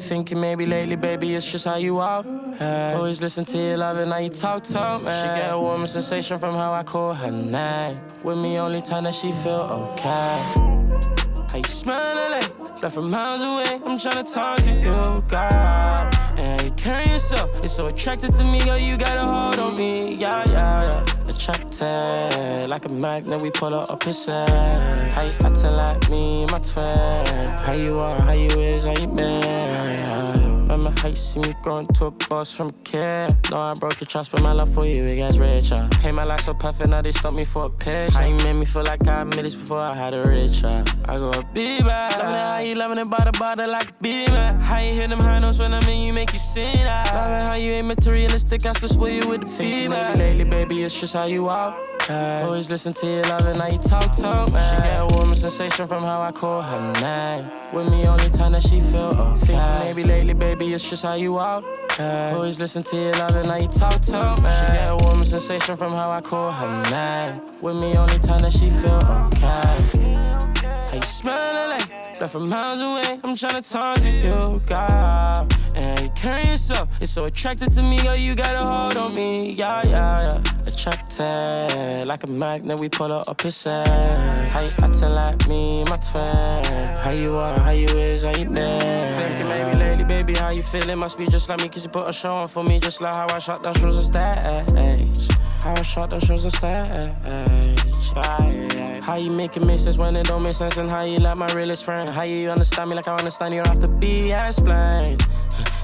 Thinking maybe lately, baby, it's just how you are. Always listen to your love and how you talk to me. She get a warm sensation from how I call her name. With me only time that she feel okay. How you smell like blood from miles away. I'm tryna talk to you, God. And how you carry yourself, you're so attracted to me, girl, you got a hold on me. Yeah, yeah, yeah. Attracted, like a magnet, we pull up opposite. How you acting like me, my twin? How you are, how you is, how you been? Remember how you see me growing to a boss from a kid? No, I broke your trust, but my love for you, it gets richer. Paint my life so perfect, now they stop me for a picture. How you made me feel like I admit this before I had a richer. I go be back. Loving it how you loving it by the bottle like a B-man. How you hit them high notes when I'm in you, make you sing that. Loving how you ain't materialistic, I still swear you with the feedback. Lately, baby, it's just how you are. Always listen to your love and how you talk to me. She get a warm sensation from how I call her name. With me only time that she feel okay. Thinking maybe lately, baby, it's just how you are. Always listen to your love and how you talk to me. She get a warm sensation from how I call her name. With me only time that she feel okay. How you smell like blood from miles away. I'm tryna talk to you, God. And how you carry yourself, you're so attracted to me, girl, you got a hold on me. Yeah, yeah, yeah. Attracted, like a magnet, we pull up opposite. How you acting like me, my twin? How you are, how you is, how you been? Thinking maybe lately, baby, how you feeling? Must be just like me, cause you put a show on for me, just like how I shot down shows on stage. How I shot down shows on stage. How you make it make sense when it don't make sense, and how you like my realest friend. How you understand me like I understand you, don't have to be explained.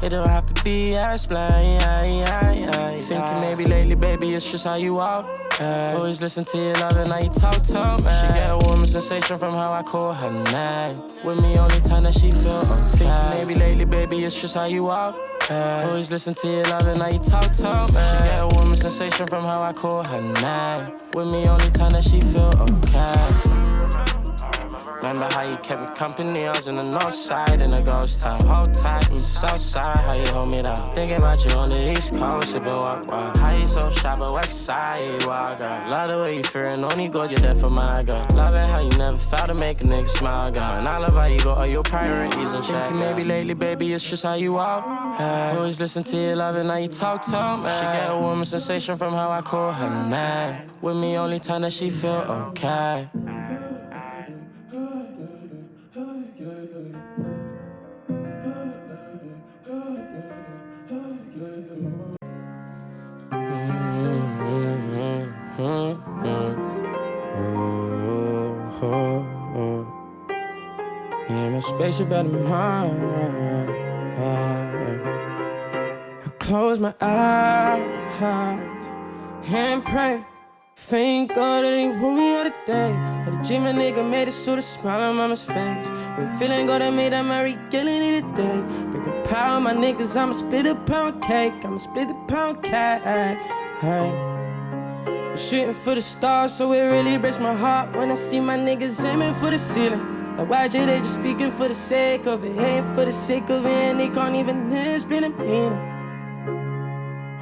It don't have to be explained. Thinking maybe lately, baby, it's just how you are. Always listen to your love and how you talk to me. She get a warm sensation from how I call her name. With me only time that she feel okay. Thinking maybe lately, baby, it's just how you are. Always listen to your love and how you talk to me. She get a warm sensation from how I call her name. With me only time that she feel okay. Remember how you kept me company, I was in the north side in a ghost town. Hold tight, I'm south side, how you hold me down. Thinking about you on the east coast, sippin' walk wild. How you so shy, but west side, you wild girl. Love the way you fearin', only good, you're there for my girl. Loving how you never fail to make a nigga smile, girl. And I love how you got all your priorities in check. Thinking maybe lately, baby, it's just how you are. Always listen to your love and how you talk to me. She get a warm sensation from how I call her name. With me only time that she feel okay. Yeah, my spaceship out of mine. I close my eyes and pray. Thank God that he woke me out today. Had a dream a nigga made it so the smile on mama's face. When feeling good, I made that Mary killing it today. Bringing power, my niggas, I'ma split a pound cake. I'ma split a pound cake. Hey. I'm shooting for the stars, so it really breaks my heart when I see my niggas aiming for the ceiling. Like YJ, they just speaking for the sake of it, hating for the sake of it, and they can't even explain the meaning.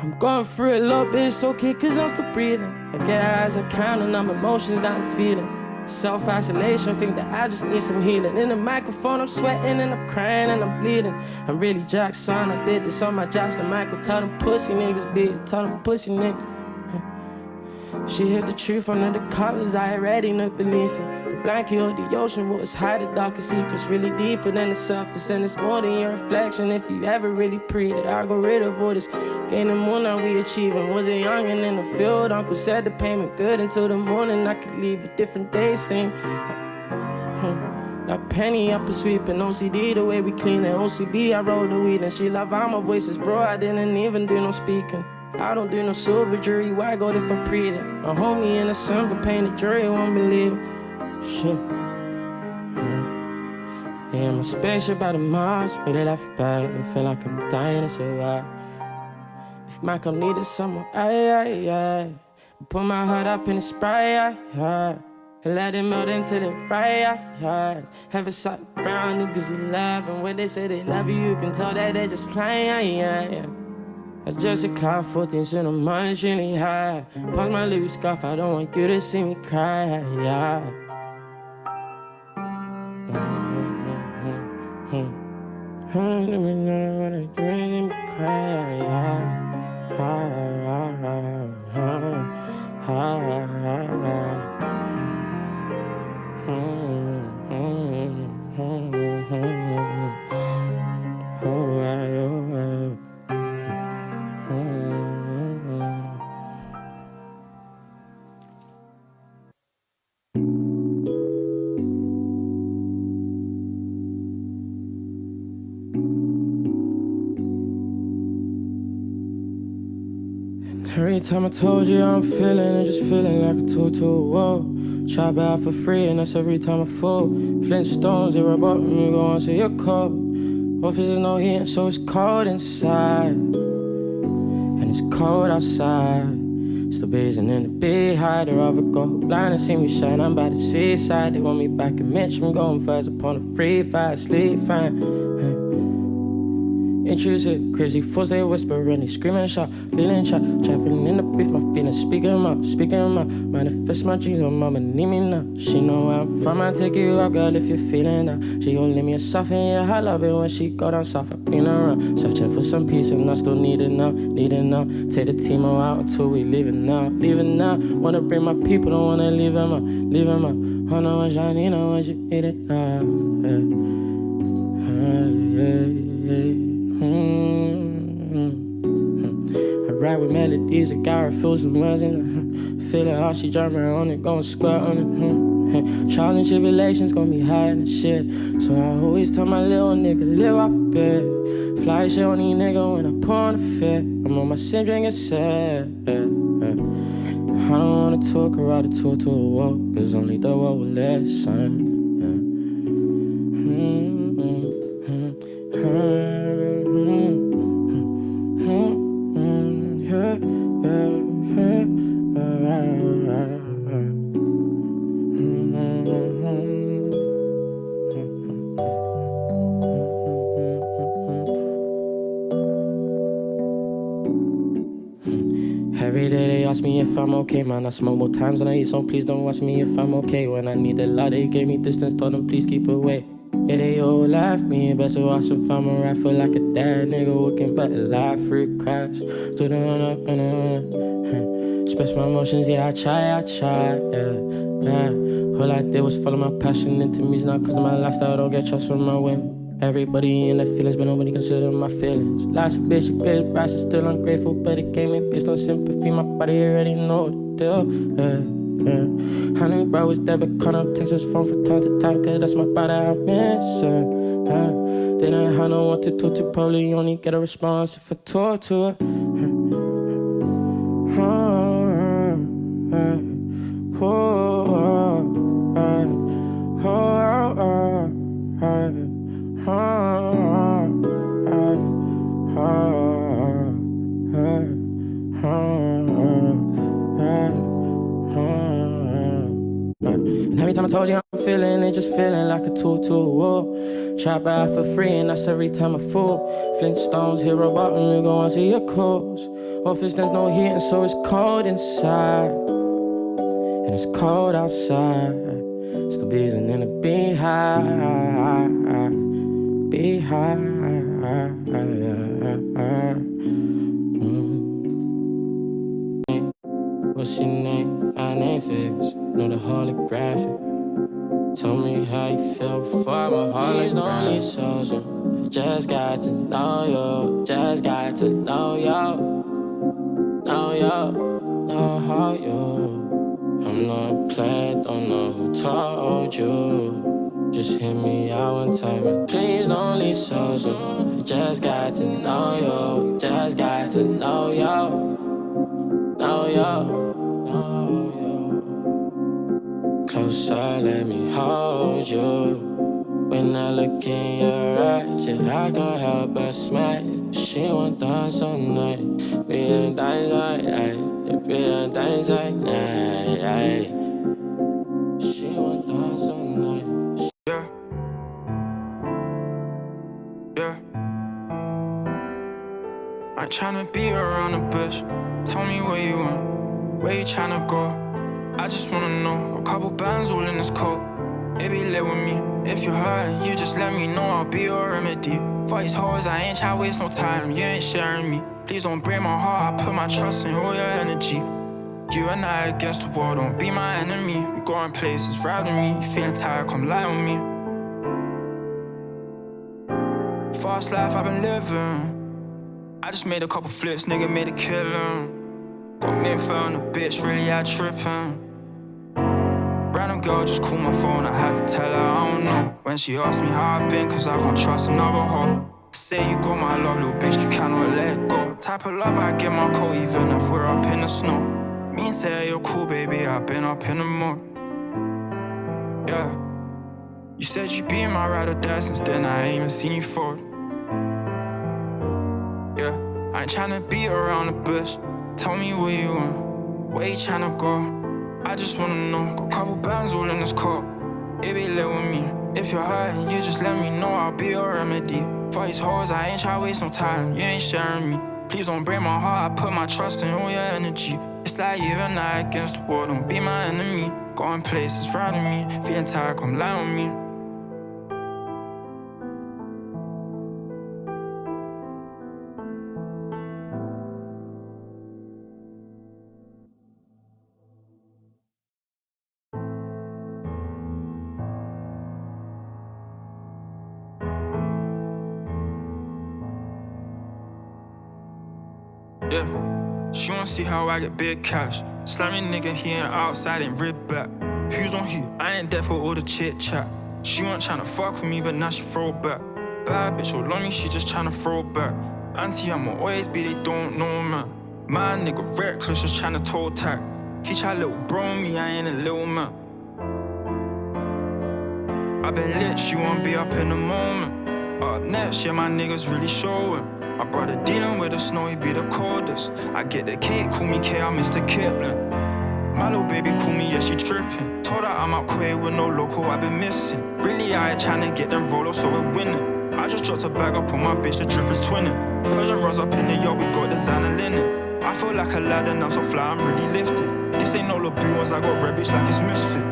I'm going through it a little bit, it's okay, cause I'm still breathing. I get high as I count and I'm emotions that I'm feeling. Self-isolation, think that I just need some healing. In the microphone, I'm sweating and I'm crying and I'm bleeding. I'm really Jackson, I did this on my Jackson Michael. Tell them pussy niggas be it, tell them pussy niggas. She hid the truth under the covers, I already knew beneath it. The blanket of the ocean, what was hide the darkest secrets, really deeper than the surface. And it's more than your reflection, if you ever really prayed it. I go rid of all this, gain the moon, now we achieving. Was a youngin' in the field, uncle said the payment good until the morning. I could leave a different day, same. That penny up a sweeping, OCD the way we clean it. OCB, I roll the weed and she love how my voice is raw, I didn't even do no speaking. I don't do no silver jewelry, why go there for pretty? A homie in a simple painted jury won't believe it. Shit. Yeah, my spaceship out of Mars, ready left back. I feel like I'm dying to survive. If my come needed someone, I put my heart up in the Sprite, and let it melt into the right, Have a shot around niggas you love, and when they say they love you, you can tell that they just lying, I just a cloud 14, so the mind's really high. Pause my Louis scarf, I don't want you to see me cry, Every time I told you I'm feeling it, just feeling like a 2-2, whoa. Try buy for free and that's every time I fall. Flintstones, they rub up and you go on so you're cold. Office is no heat, so it's cold inside. And it's cold outside. Still bathing in the beehive, they'd rather go blind and see me shine. I'm by the seaside, they want me back in Mitch. I'm going fast upon a free fight, sleep fine. Intrusive, crazy fools, they whisper and they scream and shout, feeling shot, trapping in the beef, my feelings, speaking them out, manifest my dreams, my mama need me now. She know where I'm from, I take you out, girl, if you're feeling down. She gon' leave me a soft, and yeah, I love it when she go down soft. I've been around, searching for some peace, and I still need it now. Take the team out until we leave it now. Wanna bring my people, don't wanna leave them out. I know what I need, I want you need it now. I ride with melodies, a guy refills the muzzin'. Feel it how she drumming on it, gon' squirt on it. Trials and tribulations gon' be high in the shit. So I always tell my little nigga, live up a bit. Fly shit on these nigga when I pour on the fit. I'm on my sin drinking set. I don't wanna talk or ride a tour to a walk, cause only the world will listen. Every day they ask me if I'm okay, man. I smoke more times than I eat, so please don't ask me if I'm okay. When I need a lot, they gave me distance, told them please keep away. Yeah, they all laugh me, best to watch if I'm a rifle like a dad nigga working but alive, free crash. To the run up and express my emotions, yeah, I try, yeah. All I did was follow my passion into me now, cause of my lifestyle, don't get trust from my women. Everybody in their feelings, but nobody consider my feelings. Last bitch, you paid the price, I'm still ungrateful, but it gave me based on sympathy. My body already know the deal, yeah. I knew bro was there, but caught up text his phone from time to time, cause that's my body I'm missing. Didn't have no one to talk to, probably only get a response if I talk to her. And every time I told you I'm feeling it, just feeling like a 2-2, whoa. Try buy for free and that's every time I fall. Flintstones, hero bottom, you go on see your calls. Office, there's no heat and so it's cold inside. And it's cold outside. Still beating in a beehive. What's your name? My name fix. Know the holographic. Tell me how you feel before I'm a holographic. Please don't need social. Just got to know you. Just got to know you. Know how you. I'm not a player, don't know who told you. Just hit me out one time and please don't leave social. Just got to know you. Just got to know you. Know you. Closer, let me hold you. When I look in your eyes, yeah, I can't help but smile. She want dance all night. Be a dance like night. Be a dance like night. She want dance all night. Yeah. I ain't tryna be around the bush. Tell me where you want. Where you tryna go? I just wanna know. Got a couple bands all in this coat. Baby, live with me. If you're hurt, you just let me know. I'll be your remedy. For these hoes, I ain't try to waste no time, you ain't sharing me. Please don't break my heart, I put my trust in all your energy. You and I against the wall, don't be my enemy. We going places, ride with me. You feeling tired, come lie with me. Fast life I've been living. I just made a couple flips, nigga made a killing. Got me on the bitch, really I trippin'. Random girl just called my phone, I had to tell her I don't know. When she asked me how I been, cause I can't trust another hoe. Say you got my love, little bitch, you cannot let it go. Type of love I give my coat, even if we're up in the snow. Me and say you're cool, baby, I've been up in the mood. Yeah. You said you'd be my ride or die, since then I ain't even seen you for it. Yeah, I ain't tryna beat around the bush. Tell me where you want, where you tryna go. I just wanna know, got a couple bands all in this car. Baby, live with me. If you're hurting, you just let me know, I'll be your remedy. For these hoes, I ain't try to waste no time, you ain't sharing me. Please don't break my heart, I put my trust in all your energy. It's like you and I against the wall, don't be my enemy. Going places, riding me, feeling tired, come lie with me. Yeah, she wanna see how I get big cash. Slamming nigga, he ain't outside and rib back. Who's on who? I ain't there for all the chit chat. She wasn't tryna fuck with me, but now she throw back. Bad bitch all on me, she just tryna throw back. Auntie, I'ma always be, they don't know, man. My nigga reckless, just tryna toe tag. He try little bro me, I ain't a little man. I been lit, she wanna be up in the moment. Up next, yeah, my niggas really showing. My brother dealing with the snow, he be the coldest. I get the cake, call me K, I'm Mr. Kipling. My little baby call me, yeah, she tripping. Told her I'm out quick with no local, I been missing. Really, I ain't tryna get them rollers, so we're winning. I just dropped a bag up on my bitch, the drip is twinning. Persian runs up in the yard, we got designer linen. I feel like a lad and I'm so fly, I'm really lifted. This ain't no little blue ones, I got red bitch like it's misfit.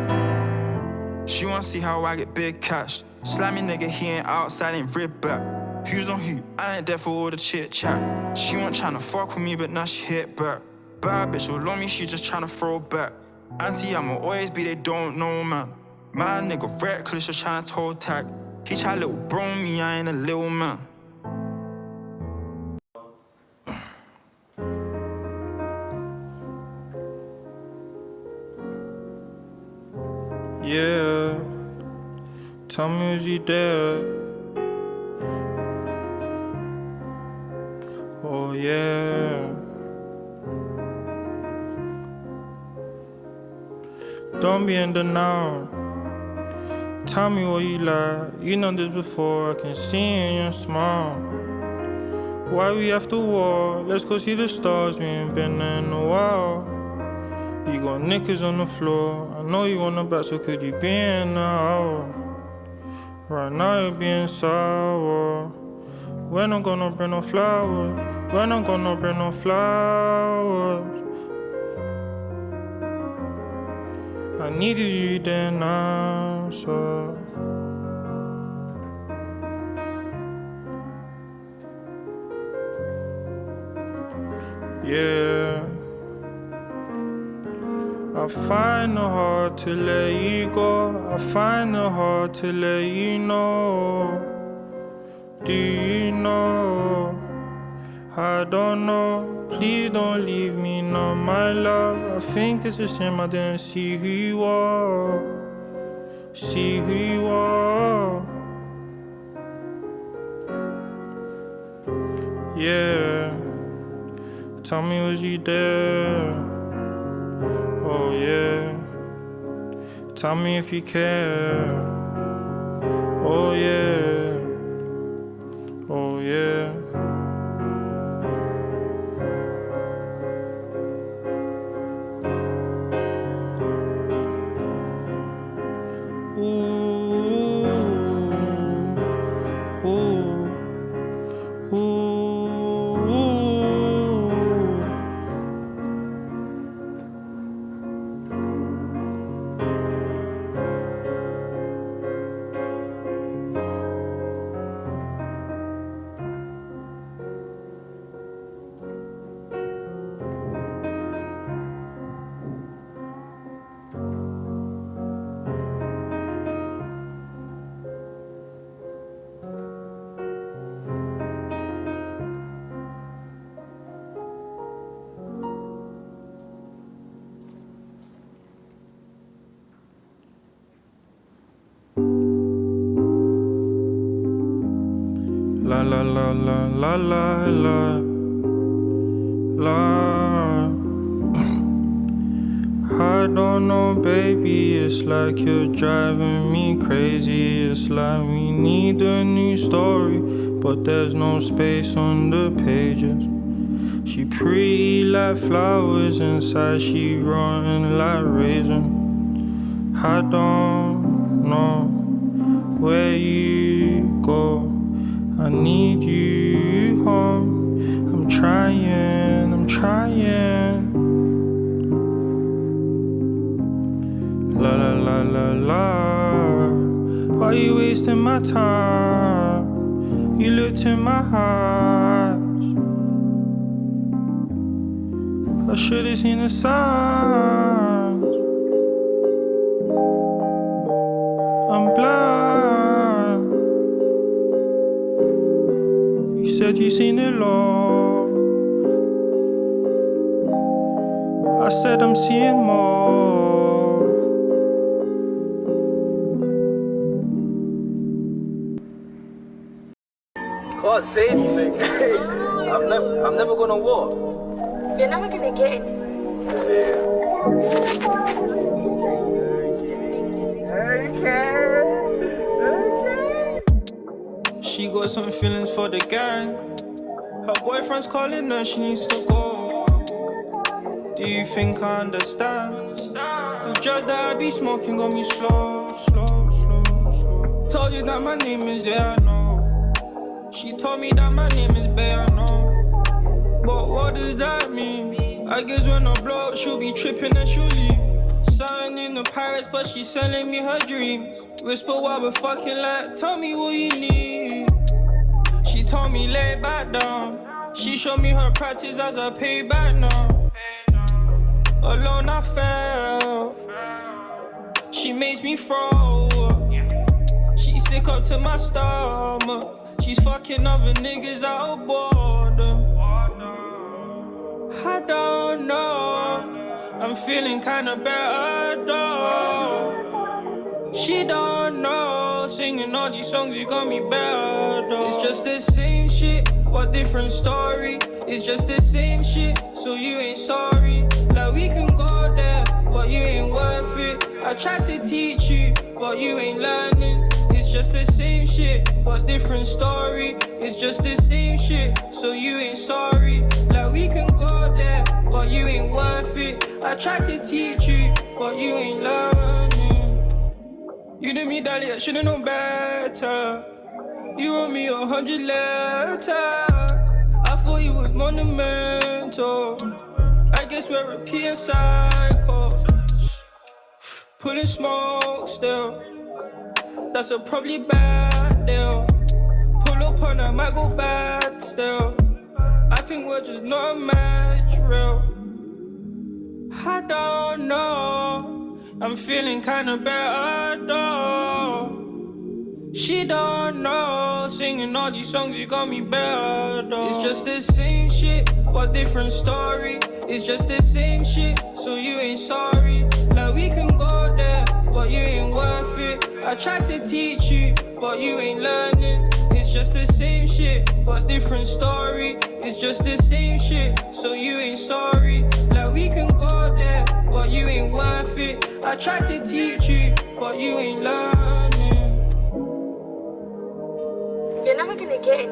She wanna see how I get big cash. Slimy nigga, he ain't outside, ain't rib back. Who's on who? I ain't there for all the chit chat. She wasn't tryna fuck with me, but now she hit back. Bad bitch all on me, she just tryna throw back. Auntie, I'ma always be, they don't know, man. My nigga reckless, just tryna toe tag. He try little bro me, I ain't a little man. Yeah, tell me is he there? Oh yeah. Don't be in denial. Tell me what you like. You know this before, I can see in your smile. Why we after war? Let's go see the stars, we ain't been there in a while. You got knickers on the floor, I know you on the back, so could you be in the hour? Right now you're being sour. When I'm gonna bring no flowers? When I'm gonna bring no flowers? I needed you then answer. Yeah, I find it hard to let you go. I find it hard to let you know. Do you know? I don't know. Please don't leave me, not my love. I think it's a shame I didn't see who you are. See who you are. Yeah. Tell me, was you there? Oh yeah. Tell me if you care. Oh yeah. Oh yeah. Ooh. Ooh. Ooh. La la la la la la la la. I don't know, baby, it's like you're driving me crazy. It's like we need a new story, but there's no space on the pages. She pretty like flowers inside, she rotten like raisin. I don't know where you go, I need you home. I'm trying. La la la la la. Why you wasting my time? You looked in my eyes. I should've seen the signs. I'm blind. You said you seen it all. I said I'm seeing more. Can't say anything. I'm never gonna walk. You're never gonna get it. She got some feelings for the gang. Her boyfriend's calling her, she needs to go. Do you think I understand? The drugs that I be smoking got me slow. Told you that my name is there, I know. She told me that my name is Bear, I know. But what does that mean? I guess when I blow up, she'll be tripping and she'll leave. Something in the Paris, but she's selling me her dreams. Whisper while we're fucking like, tell me what you need. She told me lay back down. She showed me her practice as a payback now. Alone I fell. She makes me throw up. She sick up to my stomach. She's fucking other niggas out of boredom. I don't know, I'm feeling kinda better though. She don't know, singing all these songs, you got me better though. It's just the same shit, but different story. It's just the same shit, so you ain't sorry. Like we can go there, but you ain't worth it. I tried to teach you, but you ain't learning. It's just the same shit, but different story. It's just the same shit, so you ain't sorry. Like we can go there, but you ain't worth it. I tried to teach you, but you ain't learning. You did me that I should've known better. You wrote me 100 letters. I thought you was monumental. I guess we're repeating cycles. Pulling smoke still. That's a probably bad deal. Pull up on her, might go bad still. I think we're just not a match, real. I don't know, I'm feeling kinda better though. She don't know, singing all these songs, you got me better though. It's just the same shit, but different story. It's just the same shit, so you ain't sorry. Like we can go there, but you ain't worth it. I tried to teach you, but you ain't learning. It's just the same shit, but different story. It's just the same shit, so you ain't sorry. Like we can go there, but you ain't worth it. I tried to teach you, but you ain't learning. You're never gonna get it.